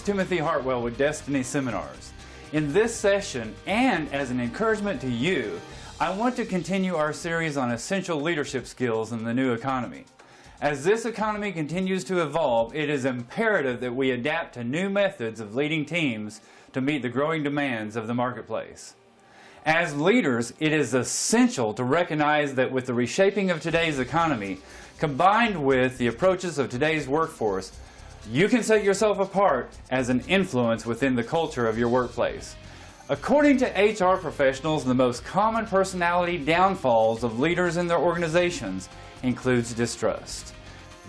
Timothy Hartwell with Destiny Seminars. In this session, and as an encouragement to you, I want to continue our series on essential leadership skills in the new economy. As this economy continues to evolve, it is imperative that we adapt to new methods of leading teams to meet the growing demands of the marketplace. As leaders, it is essential to recognize that with the reshaping of today's economy, combined with the approaches of today's workforce, you can set yourself apart as an influence within the culture of your workplace. According to HR professionals, the most common personality downfalls of leaders in their organizations includes distrust.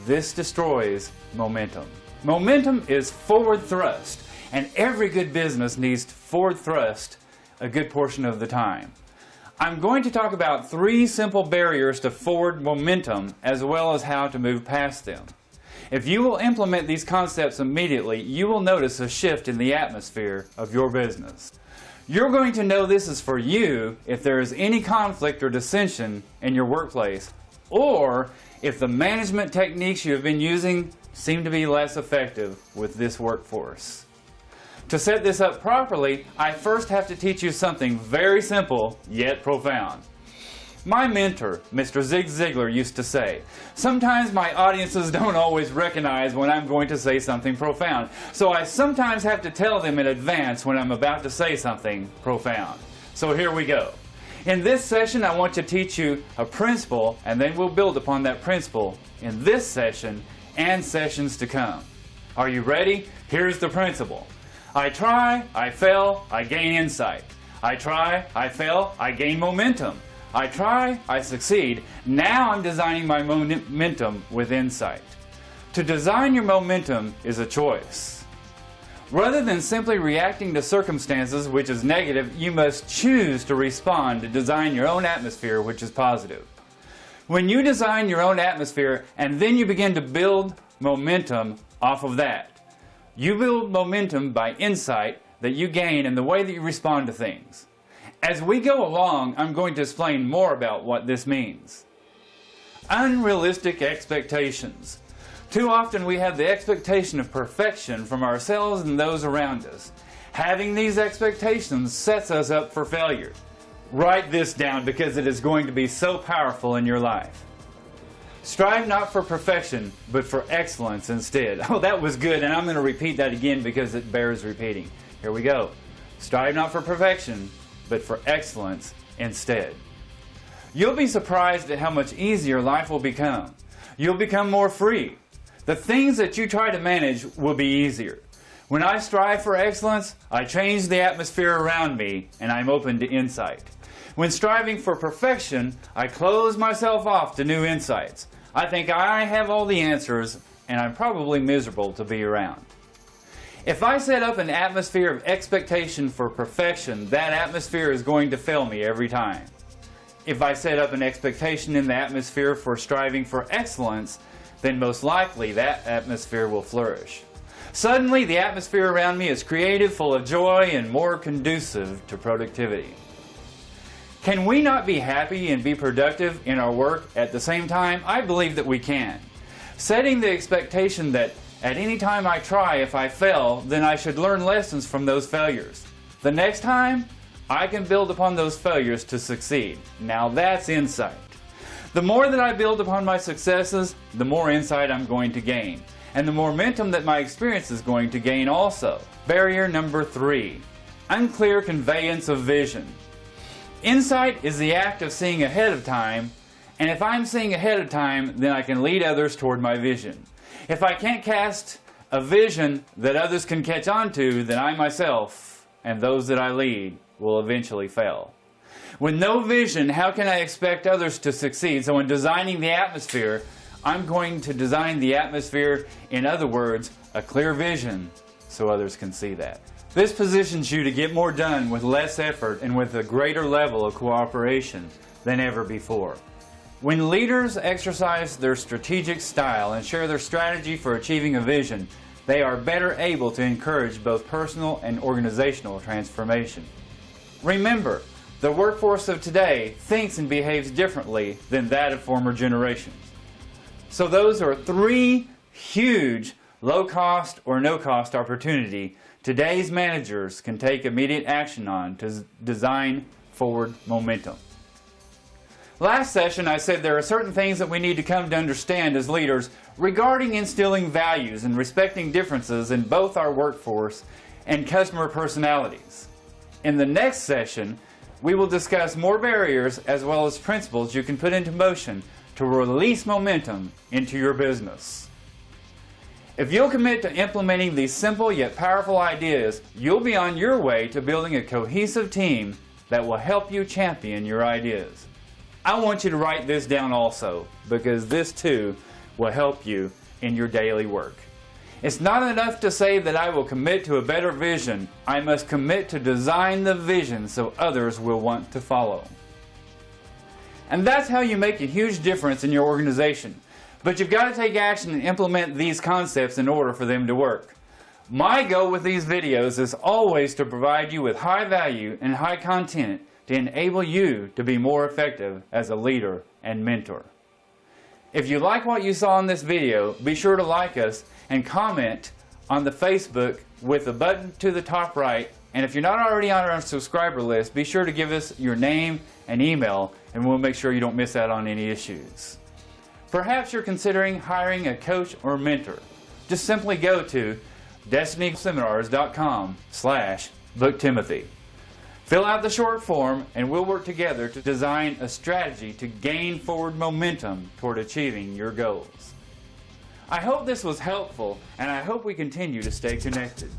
This destroys momentum. Momentum is forward thrust, and every good business needs forward thrust a good portion of the time. I'm going to talk about 3 simple barriers to forward momentum as well as how to move past them. If you will implement these concepts immediately, you will notice a shift in the atmosphere of your business. You're going to know this is for you if there is any conflict or dissension in your workplace, or if the management techniques you have been using seem to be less effective with this workforce. To set this up properly, I first have to teach you something very simple yet profound. My mentor, Mr. Zig Ziglar, used to say, sometimes my audiences don't always recognize when I'm going to say something profound, so I sometimes have to tell them in advance when I'm about to say something profound. So here we go. In this session, I want to teach you a principle, and then we'll build upon that principle in this session and sessions to come. Are you ready? Here's the principle. I try, I fail, I gain insight. I try, I fail, I gain momentum. I try, I succeed. Now I'm designing my momentum with insight. To design your momentum is a choice. Rather than simply reacting to circumstances which is negative, you must choose to respond to design your own atmosphere which is positive. When you design your own atmosphere and then you begin to build momentum off of that, you build momentum by insight that you gain in the way that you respond to things. As we go along, I'm going to explain more about what this means. Unrealistic expectations. Too often we have the expectation of perfection from ourselves and those around us. Having these expectations sets us up for failure. Write this down because it is going to be so powerful in your life. Strive not for perfection, but for excellence instead. Oh, that was good, and I'm going to repeat that again because it bears repeating. Here we go. Strive not for perfection, but for excellence instead. You'll be surprised at how much easier life will become. You'll become more free. The things that you try to manage will be easier. When I strive for excellence, I change the atmosphere around me, and I'm open to insight. When striving for perfection, I close myself off to new insights. I think I have all the answers, and I'm probably miserable to be around. If I set up an atmosphere of expectation for perfection, that atmosphere is going to fail me every time. If I set up an expectation in the atmosphere for striving for excellence, then most likely that atmosphere will flourish. Suddenly, the atmosphere around me is creative, full of joy, and more conducive to productivity. Can we not be happy and be productive in our work at the same time? I believe that we can. Setting the expectation that at any time I try, if I fail, then I should learn lessons from those failures. The next time, I can build upon those failures to succeed. Now that's insight. The more that I build upon my successes, the more insight I'm going to gain, and the more momentum that my experience is going to gain also. Barrier number 3, unclear conveyance of vision. Insight is the act of seeing ahead of time, and if I'm seeing ahead of time, then I can lead others toward my vision. If I can't cast a vision that others can catch on to, then I myself and those that I lead will eventually fail. With no vision, how can I expect others to succeed? So in designing the atmosphere, I'm going to design the atmosphere, in other words, a clear vision so others can see that. This positions you to get more done with less effort and with a greater level of cooperation than ever before. When leaders exercise their strategic style and share their strategy for achieving a vision, they are better able to encourage both personal and organizational transformation. Remember, the workforce of today thinks and behaves differently than that of former generations. So those are 3 huge low cost or no cost opportunity today's managers can take immediate action on to design forward momentum. Last session I said there are certain things that we need to come to understand as leaders regarding instilling values and respecting differences in both our workforce and customer personalities. In the next session, we will discuss more barriers as well as principles you can put into motion to release momentum into your business. If you'll commit to implementing these simple yet powerful ideas, you'll be on your way to building a cohesive team that will help you champion your ideas. I want you to write this down also, because this too will help you in your daily work. It's not enough to say that I will commit to a better vision. I must commit to design the vision so others will want to follow. And that's how you make a huge difference in your organization. But you've got to take action and implement these concepts in order for them to work. My goal with these videos is always to provide you with high value and high content to enable you to be more effective as a leader and mentor. If you like what you saw in this video, be sure to like us and comment on the Facebook with the button to the top right. And if you're not already on our subscriber list, be sure to give us your name and email, and we'll make sure you don't miss out on any issues. Perhaps you're considering hiring a coach or mentor. Just simply go to destinyseminars.com/booktimothy. Fill out the short form and we'll work together to design a strategy to gain forward momentum toward achieving your goals. I hope this was helpful, and I hope we continue to stay connected.